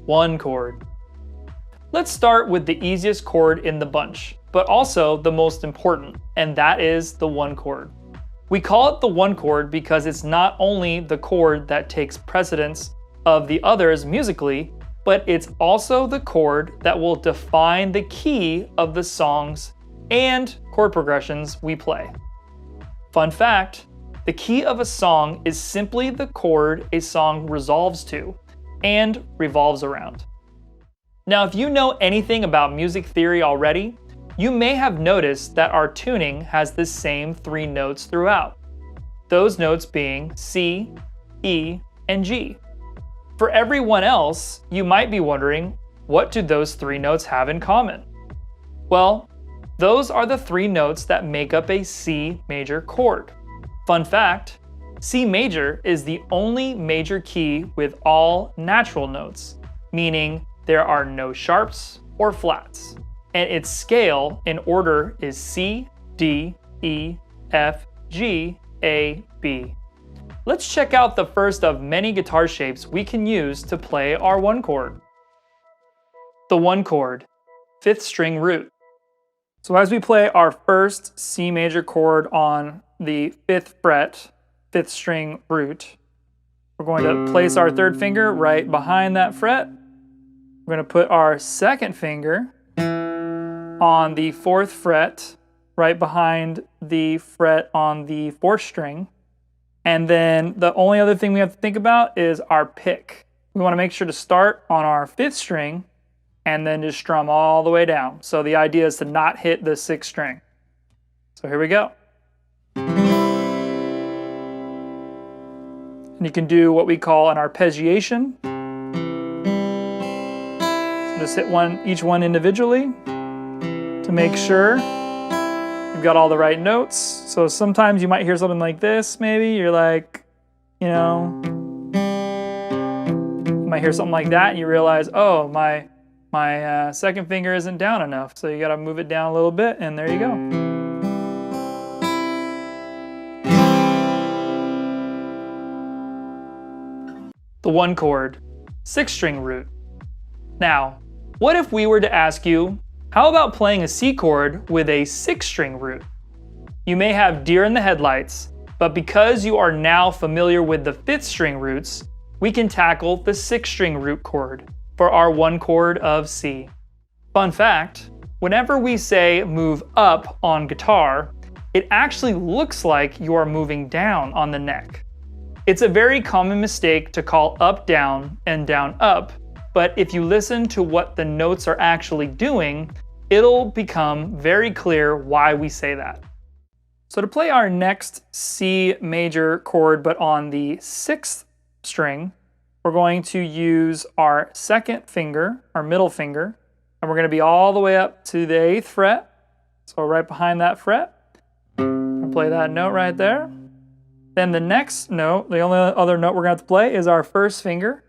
one chord. Let's start with the easiest chord in the bunch, but also the most important, and that is the one chord. We call it the one chord because it's not only the chord that takes precedence of the others musically, but it's also the chord that will define the key of the songs and chord progressions we play. Fun fact, the key of a song is simply the chord a song resolves to and revolves around. Now, if you know anything about music theory already, you may have noticed that our tuning has the same three notes throughout. Those notes being C, E, and G. For everyone else, you might be wondering, what do those three notes have in common? Well, those are the three notes that make up a C major chord. Fun fact, C major is the only major key with all natural notes, meaning there are no sharps or flats, and its scale in order is C, D, E, F, G, A, B. Let's check out the first of many guitar shapes we can use to play our one chord. The one chord, fifth string root. So as we play our first C major chord on the 5th fret, 5th string root, we're going to place our third finger right behind that fret. We're going to put our second finger on the 4th fret, right behind the fret on the 4th string. And then the only other thing we have to think about is our pick. We want to make sure to start on our 5th string and then just strum all the way down. So the idea is to not hit the 6th string. So here we go. And you can do what we call an arpeggiation. Just hit each one individually to make sure you've got all the right notes. So sometimes you might hear something like this, maybe. You're like, you might hear something like that and you realize, oh, my second finger isn't down enough. So you gotta move it down a little bit and there you go. The one chord, 6th string root. Now, what if we were to ask you, how about playing a C chord with a 6th string root? You may have deer in the headlights, but because you are now familiar with the 5th string roots, we can tackle the 6th string root chord for our one chord of C. Fun fact, whenever we say move up on guitar, it actually looks like you are moving down on the neck. It's a very common mistake to call up down and down up, but if you listen to what the notes are actually doing, it'll become very clear why we say that. So to play our next C major chord, but on the 6th string, we're going to use our second finger, our middle finger, and we're going to be all the way up to the 8th fret. So right behind that fret, I'll play that note right there. Then the next note, the only other note we're going to have to play is our first finger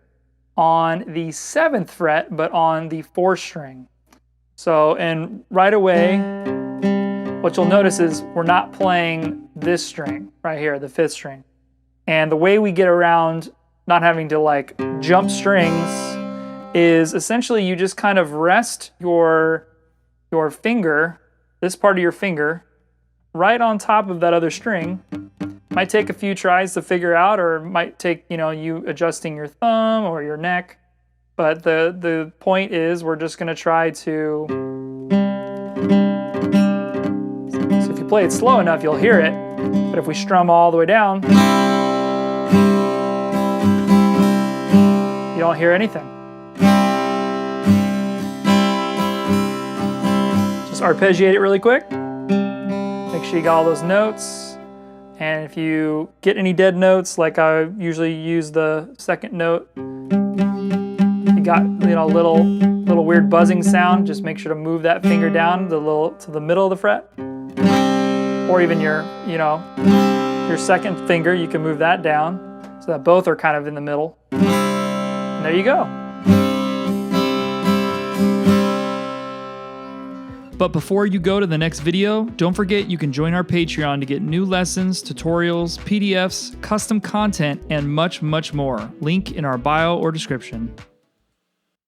on the 7th fret, but on the 4th string. So, and right away, what you'll notice is we're not playing this string right here, the 5th string. And the way we get around not having to like jump strings is essentially you just kind of rest your finger, this part of your finger, right on top of that other string. Might take a few tries to figure out, or it might take, you adjusting your thumb or your neck. But the point is we're just gonna try to, so if you play it slow enough, you'll hear it. But if we strum all the way down, you don't hear anything. Just arpeggiate it really quick. Make sure you got all those notes. And if you get any dead notes, like I usually use the second note, you got little weird buzzing sound, just make sure to move that finger down to the middle of the fret. Or even your second finger, you can move that down so that both are kind of in the middle. And there you go. But before you go to the next video, don't forget you can join our Patreon to get new lessons, tutorials, PDFs, custom content, and much, much more. Link in our bio or description.